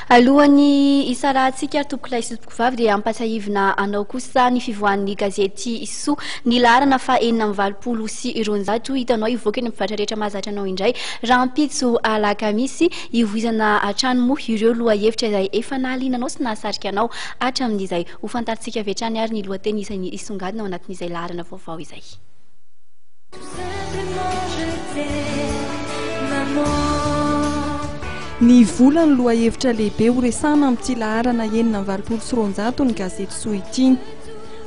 Alohany isarahantsika tombokolay sy tombokovavy dia ampasahivina anao kosa ny fivoahan'ny gazety izao ny laharana fa 420 sy 200 hitanao hivoaka ny mpivarotra rehetra mahazatra anao indray raha ampitso alakamisy hivoizana hatrany moa ireo lohahevitra izay efa nahalinanao sy nahasarika anao hatramin'izay ho fantaritsika avy hatrany ary ny lohateny isany isongadina ao anatin'izay laharana vaovao izay. Ny volany lohahevitra lehibe ho resana amin'ity laharana 420 sy 200 ny gazety izao ity.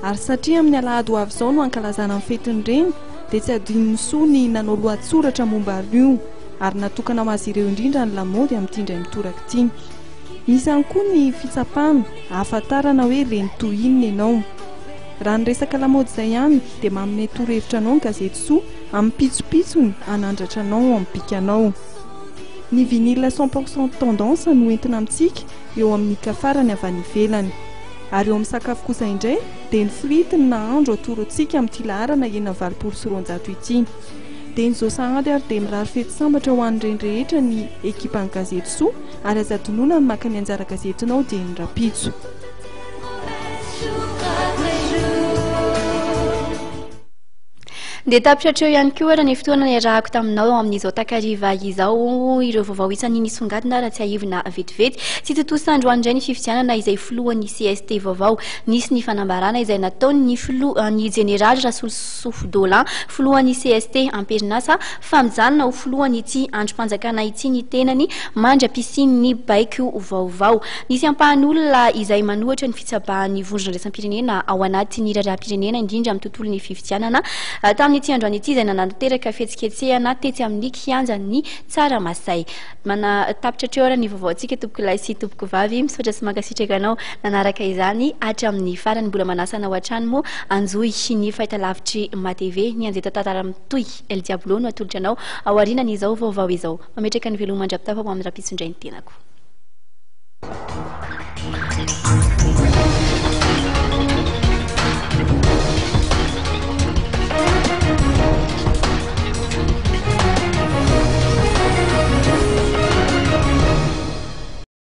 Ary satria amin'ny alahady ho avy izao no ankalazana ny fetiny reny dia tsy adino misoa ny nanao lohatsoratra momba an'io ary natokana ho azy ireo indrindra ny lamaody amin'ity indray mitoraka ity. Misy ihany koa ny fitsapana ahafantarana hoe reny toy inona ianao. Raha ny resaka lamaody izay ihany dia manome torohevitra anao ny gazety izao amin'ny pitsopitsony hanandratra anao amin'ny bikanao. Ny vinyle 100% tendance no entina amintsika eo amin'ny kafarany avy any ivelany. Ary eo amin'ny sakafo kosa indray dia ny frity ny nahandro atorontsika amin'ity laharana 420 sy 200 ity. Dia ny zao sahady ary dia mirary fety sambatra ho an'ireny rehetra ny ekipan'ny gazety izao ary aza donona ny maka ny anjara gazetinao dia ny rapitso. Dia tapitratra eo ihany koa ny fotoana niarahako taminao amin'izao takariva izao ireo vaovao isan'ny nisongadina raha tsy ahivina vetivety sy totosa androany indray ny fifidianana izay filohan'ny CST vaovao nisy ny fanambarana izay nataony ny jeneraly Rasolosofodolan filohan'ny CST amperinasa famijanona ho filohany ity androm-panjakana ity ny tenany mandra-pisiny ny baiko vaovao. Nisy ampahan'olona izay manohatra ny fitsabahan'ny vondron'andraisam-pirenena ao anatin'ny raharaham-pirenena indrindra amin'ny tontolon'ny fifidianana tamin'ity androany ity izay nananteraka fihetsiketsehana tetsy amin'ny kianja ny tsaramasay. Tapitra eo ny vaovao antsika tombokolay sy tombokovavy misaotra sy mankasitraka anao nanaraka izany hatramin'ny farany mbola manasana ao hatrany moa anjoy ny fahitalavitry matv ny anjeta tantara mitoy El Diablo no atolotra anao ao aorinan' izao vaovao izao mametraka ny veloma mandra-pitafa ho amin'ny rapitso indray ny tenako.